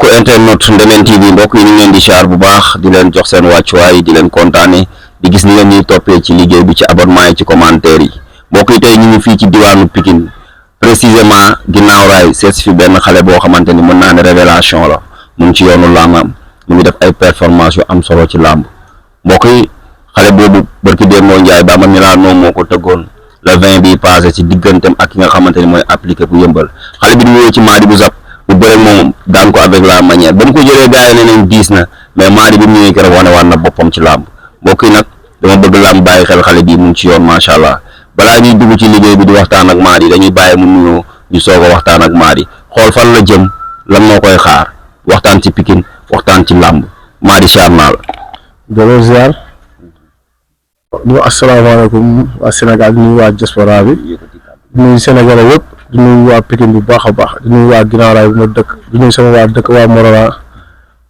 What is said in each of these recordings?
mbokk internet Ndemen TV mbokk yi ñu ngi leen di siyaar bu baax di leen jox seen wàccuwaay di leen kontaane di gis ni ngeen ñuy toppee ci liggéey bi ci abonnement yi ci commentaire yi mbokk yi tey ñu ngi fii ci diwaanu Pikine précisément ginnaaw raay seet fi benn xale boo xamante ni mën naa ne révélation la mu ngi ci yoonu làmbam mu ngi def ay performance yu am solo ci làmb mbokk yi xale boobu barki Demba Ndiaye Bamba Milano moo ko tëggoon le 20 bi passé ci digganteem ak ki nga xamante ni mooy appliqué bu yëmbal xale bi di wóyoo ci Madi bu Zap bu bëre moom daan ko avec la manière ba ñu ko jëlee gars yi ne nañ diis na mais Madi bi mu ñëwee keroog wane waan na boppam ci làmb mbokk yi nag dama bëgg làmb bàyyi xel xale bii mu ngi ci yoon macha allah balaa ñuy dugg ci liggéey bi di waxtaan ak Madi dañuy bàyyi mu nuyoo ñu soog a waxtaan ak Madi xool fan la jëm lan moo koy xaar waxtaan ci Pikine waxtaan ci làmb Madi siyaar naa la. jërëjëf ziar. di wax asalaamaaleykum waa Sénégal di nuyu waa diaspora bi di nuyu Sénégalais yëpp di nuyu waa Pikine bu baax a baax di nuyu waa Guinaw Rail bu ma dëkk di nuyu sama waa dëkk waa Morona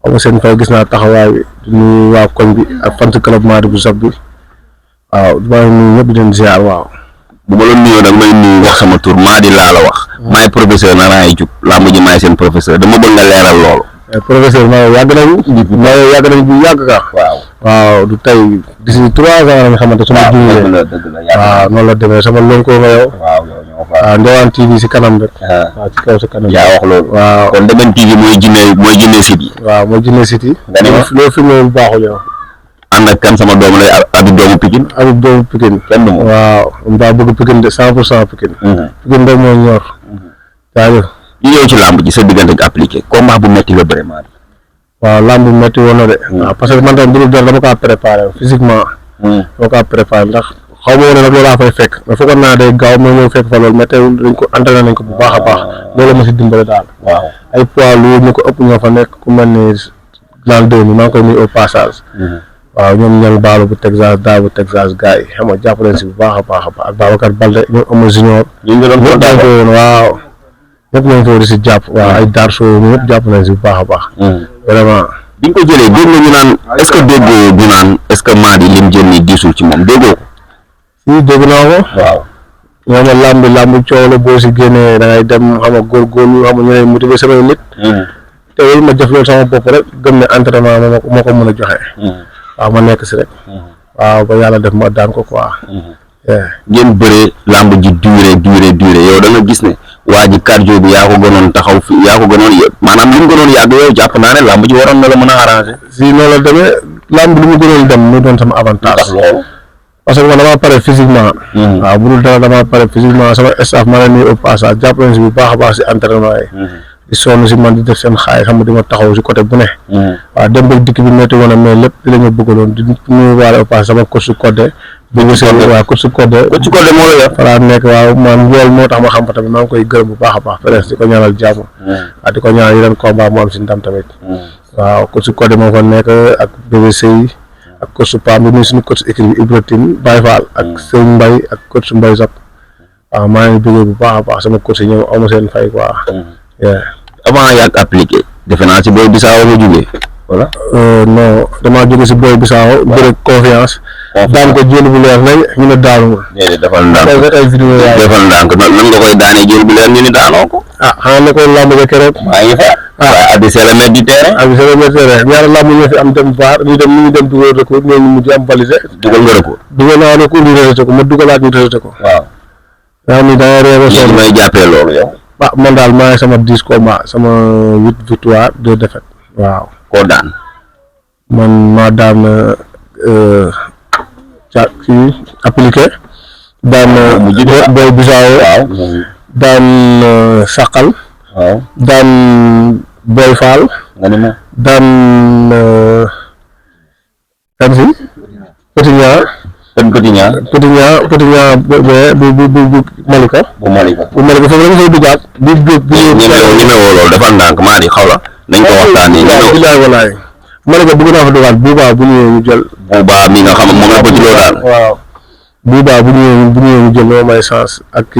xam nga seen fay gis naa taxawaay bi di nuyu waa koñ bi ak fan club Madi bu Zap bi waaw maa ngi nuyu ñëpp di leen ziar waaw. bu ma la nuyoo nag may nuyu wax sama tur Madi laa la wax. maay professeur Naraay Diouf làmb ji maay seen professeur dama bëgg nga leeral loolu. professeur maa yàgg nañu bu yàgg ka waaw du tey d'ici 3 ans la nga xamante sama jiw waaw noonu la demee sama lënkoo nga yow waaw Ndewen TV si kanam rek waaw ci kaw si kanam yaa wax loolu waaw kon Ndemen TV mooy jinne site yi waaw mooy jinne site yi loolu fi mu baaxul yow ànd ak kan sama doom lay Habib doomu Pikine kenn du waaw daa bëgg Pikine de 100% Pikine Pikine rek moo ñor jaajëf ñu ñëw ci làmb ji sa diggante ak appliqué combat bu metti la vraiment. waaw làmb bu metti woon na de. waaw parce que man tamit bu dul dara dama kaa préparé physiquement. dama kaa préparé ndax xaw ma woon ne nag loolu laa fay fekk mais foogoon naa day gaaw ma ñëw fekk fa loolu mais teewul dañ ko entraîné nañ ko bu baax a baax loolu ma si dimbale daal. waaw ay poids lourds ñu ko ëpp ñoo fa nekk ku mel ni Lan 2 mi maa ngi koy nuyu au passage. waaw ñoom ñang baalu bu Texas daa bu Texas gars yi xam nga jàpp leen si bu baax a baax a baax ak Babacar Balde ñoom Ama Junior. ñu ngi doon waaw. ñëpp ñoo ngi fa di si jàpp waaw ay darso ñëpp jàpp nañ si bu baax a baax. vraiment bi ñu ko jëlee dégg nga ñu naan est-ce que déggoo ñu naan est-ce que Madi lim jël nii diisul ci moom déggoo ko. si dégg naa ko. waaw ñoo ma làmb coow la boo si génnee da ngay dem xam nga góorgóorlu xam nga ñu lay motiver samay nit. te loolu ma def loolu sama bopp rek gëm ne entraînement moo ko mën a joxe. waaw ma nekk si rek. waaw ba yàlla def ma daan ko quoi. ngeen bëree làmb ji duré yow da nga gis ne. waa ji cardio bi yaa ko gënoon taxaw fi yaa ko gënoon maanaam li mu gënoon yàgg yow jàpp naa ne làmb ji waroon na la mën a arrangé. si noonu la demee làmb li mu gënoon dem mu doon sama avantage. parce que man damaa pare physiquement. waaw bu dul dara damaa pare physiquement sama staff ma leen nuyu au passage jàpp nañ si bu baax a baax si entraînement yi. di sonn si man di def seen xaay xam nga di ma taxaw si côté bu ne. waaw dem ba dikk bi métti woon mais lépp di la ñu bëggaloon di nuyu waale au passage sama coach su Codé. waaw coach su Codé moo la yor fara nekk waaw man loolu moo tax ma xam ko tamit maa ngi koy gërëm bu baax a baax presque di ko ñaanal jàmm waaw di ko ñaanal yeneen combat mu am si ndam tamit waaw coach su Codé moo fa nekk ak BBC ak coach su Pam bi nuyu suñu coach équipe bi Ibrahima Baye Fall ak Sëñ Mbaye ak coach su Mbaye Zap waaw maa ngi bëggee bu baax a baax sama coach yi ñoom amu seen fay quoi avant yàgg appliqué defe naa ci Boy Bissau nga jógee voilà non damaa jóge si Boy Bissau bëre confiance daan ko jël bu leer nañ ñu ne daanu nga. defal ndànk nan nga koy daanee jël bu leer ñu ne daanoo ko. xanaa ne ko làmb ja keroog. maa ngi fa. waaye Abi Sélé di terrain. ñaari làmb ñoo fi am dem vaar ñu dem dugal recours ñooñu mujj am validé. dugal nga recours. dugal naa recours ñu rejeté ko ma dugalaat ñu rejeté ko. waaw. yaa ngi da ngay réew a. may jàppee loolu yow. man daal maa ngi sama 10 combats sama 8 victoire 2 défaites. waaw koo daan. man maa daan kii appliqué daan Boy Bissau waaw daan Sakal waaw daan Boy Fall nga ne ma daan kan si Petit Niang bu Malika foofu la nga fay duggaat bu ñemewoo loolu dafa ndànk maa di xaw la nañ ko waxtaanee bilaay walaay Malika bëgg naa fa duggaat Buuba bu ñëwee ñu jël Buuba mi nga xam moom la Petit Lo daan waaw Buuba bu ñëwee ñu jël moo may chance ak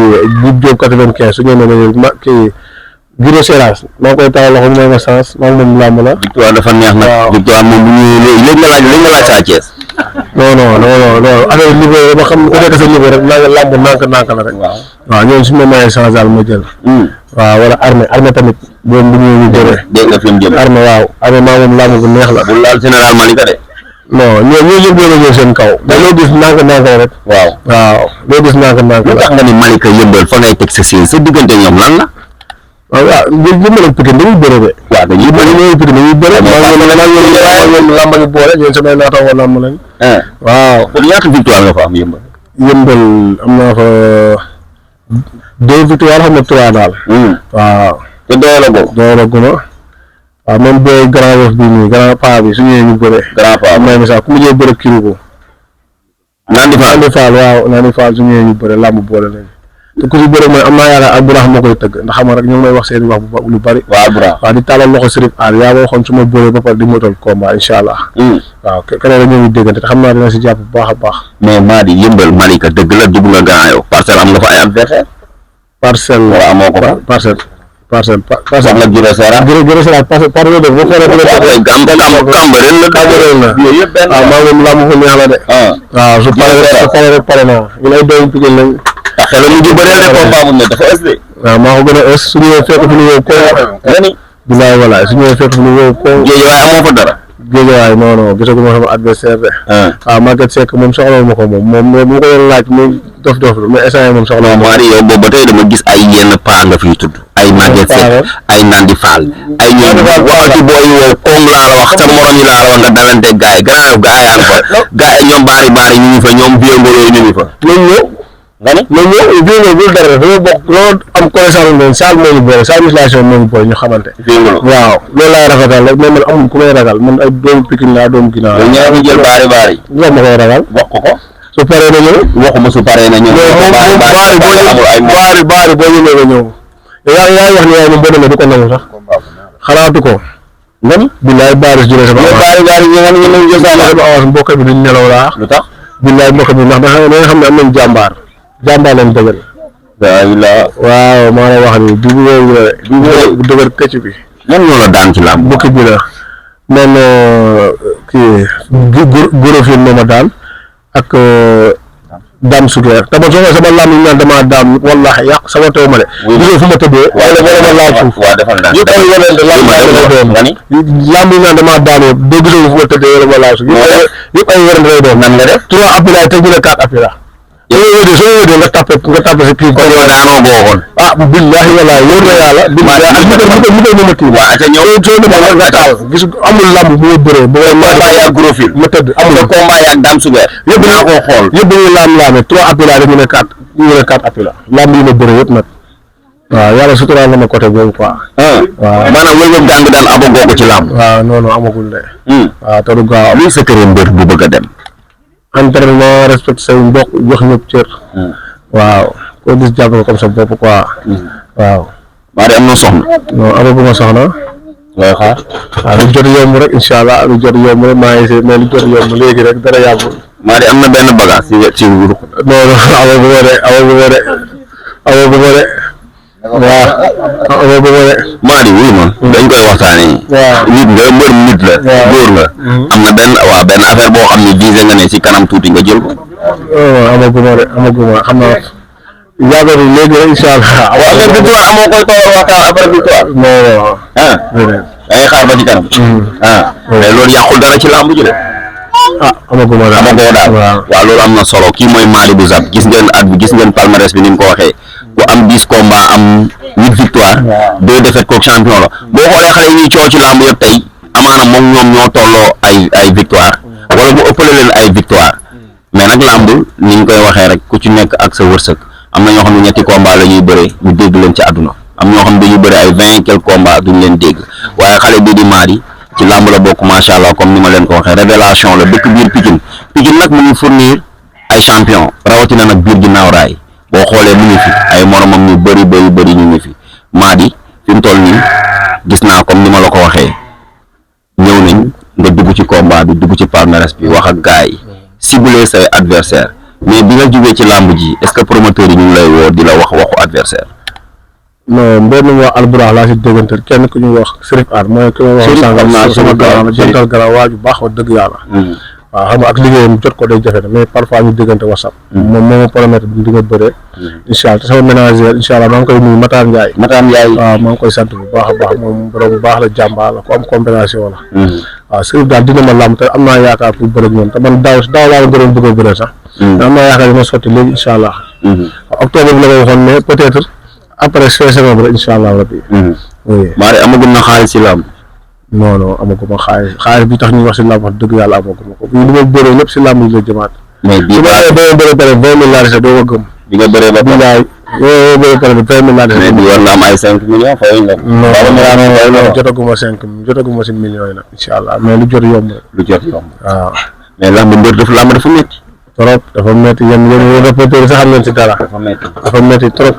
Buub Diop 95 su ñëwee ma kii Giro Seras maa ngi koy taxaw loxo may ma chance maa ngi moom làmb la victoire dafa neex nag victoire moom bu ñëwee léegi nga laaj Sa Thiès non affaire niveau ba xam ku nekk sa niveau rek naa lamb nànk la rek. waaw ñoom su ma mayee changé ma jël. waaw wala armée tamit boobu bu ñu bëree. dégg nga fi mu jëm armée waaw armée maa moom lamb bu neex la. bu laal général Malika de. non ñoo ñëpp ñoo seen kaw. mais loo gis nànk rek. waaw loo gis nànk la. lu tax nga ni Malika yëmbal fa ngay teg sa diggante ñoom lan la. waaw yëmbal ak Pikine dañuy bëre de. waaw dañuy Pikine dañuy bëre. ñoom lamb ñu boole ñoom samay naataango lamb lañ. waaw. kon ñaata victoire nga fa am yëmbal. yëmbal am naa fa 2 victoire xam ne 3 daal. waaw. te doyalaguma. waaw même booy grand wef bi nii grand pa bi su ñëwee ñu bëre. grand pa am na misaal ku mu ñëwee bëre kirigo. Nandi Fall waaw Nandi Fall su ñëwee ñu bëre lamb boole lañ. te ku si bëre mooy am naa yaakaar Alburax moo koy tëgg ndax xam nga rek ñu ngi may wax seen wax lu bari. waaw di tàllal loxo Sërif Aar yaa ma waxoon su ma bëree ba pare di motal combat incha allah. waaw keneen ñoo ngi déggante te xam naa dina si jàpp bu baax a baax. mais Mady yëmbal Malika dëgg la dugg nga Grand Yoff Parcelles am nga fa ay adversaire. Parcelles wala amoo ko fa Parcelles la Jure Sera. Jure Sera Parcelles de boo xoolee. Cambérène la. yooyu yëpp benn waaw maa moom lamb fu neex la de. waaw su paree rek pare naa ñu lay doon Pikine lañ. xel mu ngi bëreel de combat bu ne dafa ës de. waaw maa ko gën a ës su ñëwee fekk fu ñu woo ko. bilaay walaay su ñëwee fekk fu ñu woo ko. Géejawaay amoo fa dara. Géejawaay non gisaguma sama adversaire de. waaw Maguette Seck moom soxla ma ko moom bu ko doon laaj mu dof mais instant moom soxla ma. Mady yow boobu ba tey dama gis ay yenn paa nga fiy tudd. ay Maguette Seck ay Nandi Fall. ay ñoom waxati booy woo koom laa la wax sa morom yi laa la wax nga dalante gaa yi Grand Yoff gaa yaa ngi fa. gaa yi ñoom baari ñu ngi fa ñoom vieux ngolo ñu ngi fa. nga ne mais ñoom vieux bu dara dafa bokk loolu am connaissance leen salle moo ñu boole salle musculation moo ñu boole ñu xamante. waaw loolu laay rafetal rek mais man amul ku may ragal man ay doomu Pikine laa doomu Ginnaaw. yow ñaar ñu jël baari. loolu ma koy ragal. wax ko. su paree na ñëw. waxuma su paree na ñëw. baari boo ñëwee nga ñëw. yaa ngi wax ni yaay moom boo demee du ko nangu sax. xalaatu ko. nga ni. billaay baari jëlee sama avance. baari ñu jël sama avance mbokk bi duñ nelaw laa. lu tax. billaay mbokk bi ndax da nga xam ne am nañ jàmbaar leen dëgër. waaw maa la wax ni du bu dëgër këcc bi. ñan ñoo la daan ci làmb. bukki bi la man kii Gorofil moo ma daan ak Dame Sugeer te man sama làmb yi naan damaa daan wallaahi yàq sama taw ma de. gisoo fu ma tëddee. wala ma laal suuf. yëpp ay yeneen làmb yi naan damaa daan yëpp doo gisoo fu ma tëddee wala ma laal suuf. yëpp ay yeneen lay doon. nan nga def 3 appuis te ñu ne 4 appuis la. soo wédee nga tapé si kii. kon yow daanoo boogoon. billahi walaay wóor na yàlla. billahi ak mu ma tiim. waaw te ñëw soo demee nga taal gis amul lamb bu ma bëree. bu combat yaa Gorofil ma tëdd amul combat yaa Dame Sugeer. yëpp naa koo xool yëpp dañuy laam-laame 3 appels la ñu ne 4 appels la lamb yi ma bëree yëpp nag. waaw yàlla suturaal na ma côté boobu quoi. waaw maanaam wël nga gàng daal amagoo ko ci lamb. waaw non amagul de. waaw te du gaaw luy sa kër mbër bu bëgg a dem. entraînement respecté say mbokk jox ñëpp cër. waaw koo gis jàpp ko comme sa bopp quoi. waaw. Mady am na soxna. non amaguma soxna. looy xaar. waaw lu jot yomb rek incha allah lu jot yomb rek maa ngi si mais lu jot yomb léegi rek dara yàggul. Mady am na benn bagage ci wuru. non amaguma de. waaw amaguma de. Mady wuyu ma. dañ koy waxtaanee. waaw nit nga mbër nit la. góor nga. am na benn affaire boo xam ne visé nga ne si kanam tuuti nga jël ko. amaguma xam naa yàgg na léegi rek incha allah. waaw mais victoire amoo koy toog waxtaan après victoire. non. da ngay xaar ba ci kanam. mais loolu yàqul dara ci làmb ji de. amaguma daal amagoo daal. waaw loolu am na solo kii mooy Mady bu Zap gis ngeen palmarès bi ni mu ko waxee. ku am 10 combats am 8 victoire 2 défaites kooku champion la boo xoolee xale yi ñuy coow ci làmb yëpp tey amaana moom ñoom ñoo tolloo ay victoire wala mu ëppale leen ay victoire mais nag làmb ni ñu koy waxee rek ku ci nekk ak sa wërsëg am na ñoo xam ne ñetti combat la ñuy bëree ñu dégg leen ci àdduna am ñoo xam ne dañuy bëri ay 20 quelques combats duñ leen dégg waaye xale bii di Mady ci làmb la bokk macha allah comme ni ma leen ko waxee révélation la dëkk biir Pikine nag mu ngi fournir ay champion rawatina nag biir ginnaaw raay boo xoolee mu ngi fi ay moromam ñu bëri ñu ngi fi Mady fi mu toll nii gis naa comme ni ma la ko waxee ñëw nañ nga dugg ci combat bi dugg ci palmarès bi wax ak gars yi cibler say adversaire mais bi nga jugee ci làmb ji est-ce que promoteur yi ñu ngi lay woo di la wax waxu adversaire. non mbir mi wax Alburax laa si déggante kenn ku ñuy wax Sërif Aar mooy ki ma wax sànq sama garaaw la jantal garaaw waaju baax wax dëgg yàlla waaw xam nga ak liggéeyam jot ko day jafe na mais parfois ñu déggante WhatsApp. moom moo ma promettre di nga bëree. incha allah te sama ménagère incha allah maa ngi koy nuyu Matar Ndiaye. waaw maa ngi koy sant bu baax a baax moom borom bu baax la jàmbaar la ku am compréhension la. waaw Serif daal dina ma làmb te am naa yaakaar pour bëre ak ñoom te man daaw laa gënoon bëgg a bëre sax. te am naa yaakaar dina sotti léegi incha allah. octobre bi la ko waxoon mais peut-être après saison bi rek incha allah rabbi. oui Mari amagul na xaalis si làmb. non amaguma xaalis bi tax ñuy wax si làmb wax dëgg yàlla amaguma ko bii li ma bëree lépp si làmb yi la jëmaat. mais bii su ma bëree pare 20 000 laa dese doo ko gëm. bi nga bëree ba bilaay yoo bëree pare 20 000 laa dese. mais bi war na am ay 5 millions fayuñ la. non jotaguma si millions yi nag incha allah mais lu jot yomb rek. lu jot yomb waaw. mais làmb dafa métti. trop dafa métti yéen reporter sax xam ngeen si dara. dafa métti trop.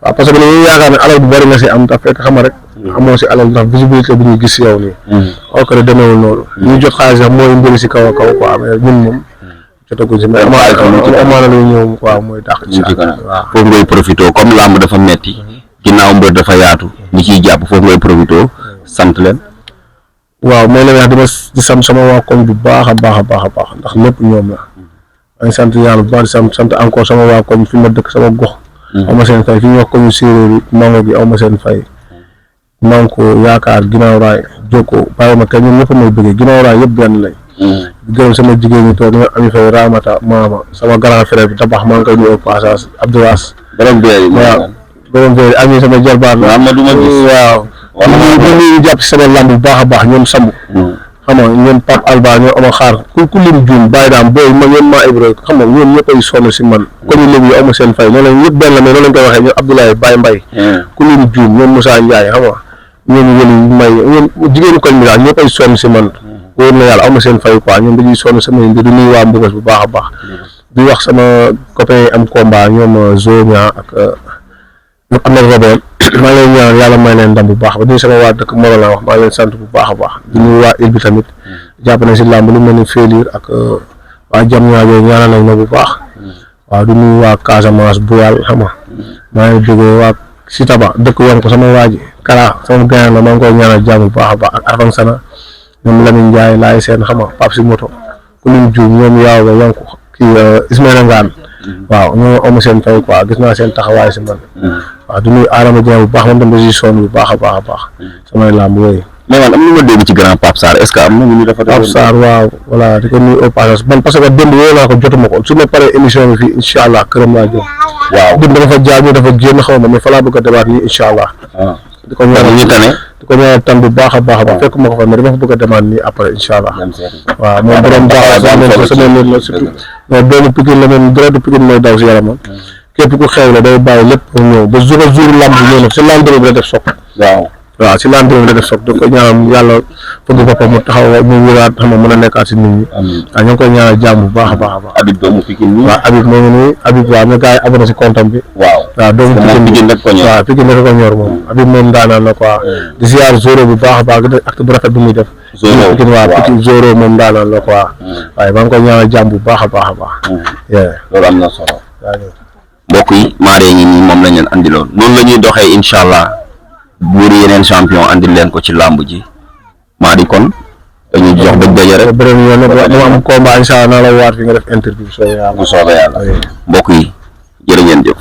waaw parce que dañuy yaakaar ne alal bu bëri nga si am ndax fekk xam rek. amoo si alal ndax visibilité bu ñuy gis si yow nii. oo ko demeewul noonu. ñu jot xaalis sax mooy mbëri si kaw a kaw quoi mais ñun moom. jotaguñ si mais amaana lu ñëw waaw mooy dàq. ci waaw foofu ngay profité comme làmb dafa metti ginnaaw mbër dafa yaatu ñi ciy jàpp foofu ngay profité sant leen. waaw mooy la wax di sant sama waa koñ bu baax a baax ndax lépp ñoom la. maa ngi sant yàlla bu baax di sant encore sama waa koñ fi ma dëkk sama gox. aw ma seen fay fi ñu wax ko ñu séeréer yi mango gi aw ma seen fay. manko yaakaar ginnaaw raay jokko bàyyi ma kenn ñoom ñëpp may bëggee ginnaaw raay yëpp benn lañ. di gërëm sama jigéen ñi toog ñoom Ami Faye Ramata maama sama grand frère bi tabax maa ngi koy nuyu au passage Abdouras. borom beer yi waaw borom beer yi Ami sama jarbaat la. waaw. ñu jàpp si sama lamb bu baax a baax ñoom Samb. xam nga ñoom Pape Alba ñoom ama xaar ku lim juum bàyyi daam booy ma ñoom maa Ibra xam nga ñoom ñëpp ay sonn si man ko ñu léegi amu seen fay noonu la ñëpp benn la mais noonu lañ koy waxee ñoom Abdoulaye Baye Mbaye ku lim juum ñoom Moussa Ndiaye xam nga ñoom wëli may ñoom jigéenu koñ bi daal ñëpp ay sonn si man wóor na yàlla amu seen fay quoi ñoom dañuy sonn sama mbir di nuyu waa Mbugas bu baax a baax di wax sama copain yi am combat ñoom Zonia ak ñoom am na Robert maa ngi leen ñaanal yàlla may leen ndam bu baax ba nuyu sama waa dëkk Moro la wax maa ngi leen sant bu baax a baax di nuyu waa île bi tamit jàpp nañ si làmb lu mel ni Félir ak waa jam ñaajo ñaanal nañ ma bu baax waaw di nuyu waa Casamance bu yàlla xam nga maa ngi jógee waa Sitaba dëkk woon ko sama waa ji Kara sama gànnaar la maa ngi koy ñaanal jàmm bu baax a baax ak Arfan Sana ñoom Lamine Ndiaye laay seen xam nga Pape si moto ku lim juum ñoom yaaw ba yanku kii Ismaïla Ngane waaw ñoo amu seen fay quoi gis naa seen taxawaay si man waaw du nuyu Adama Dieng bu baax man tam da si sonn bu baax a baax samay làmb yooyu. mais man am na ma dégg ci grand Pape Sarr est-ce que am na ñu dafa. Pape Sarr waaw voilà di ko nuyu au passage man parce que démb woo naa ko jotuma ko su ma paree émission bi fii incha allah këram laa jëm. waaw démb dafa jaar ñu dafa génn xaw ma mais fa laa bëgg a débat nii incha allah. di ko ñaanal tan bu baax a baax fekk ma ko fa mais dama fa bëgg a demaat nii après incha allah waaw moom borom baax la sama nit la surtout mais doomu Pikine la moom dara du Pikine mooy daw si yaramam képp ku xew la day bàyyi lépp mu ñëw ba jour lamb bi ñëw nag si lendemain bi la def soog waaw si lendemain bi la def soog da koy ñaanal yàlla fëgg boppam mu taxaw mu wëraat xam nga mën a nekkaat si nit ñi waaw ñu ngi koy ñaanal jàmm bu baax a baax Habib doomu Pikine waaw Habib moo ngi nii Habib waaw mais gars yi abonné si compte am bi waaw doomu Pikine rek ko ñor waaw Pikine rek ko ñor moom Habib moom daanaan la quoi di ziar Zoro bu baax a baax acte bu rafet bu muy def Pikine waaw Pikine Zoro moom daanaan la quoi waaye maa ngi koy ñaanal jàmm bu baax a baax loolu am na solo mbokk yi Mari ngi nii moom lañ leen andiloon noonu la ñuy doxee incha allah buuri yeneen champion andil leen ko ci làmb ji Mari kon dañuy jox dëgg daje rek beneen yoon nag dama am combat incha allah naa la waat fi nga def interview bu soobee yàlla mbokk yi jërë ngeen jëf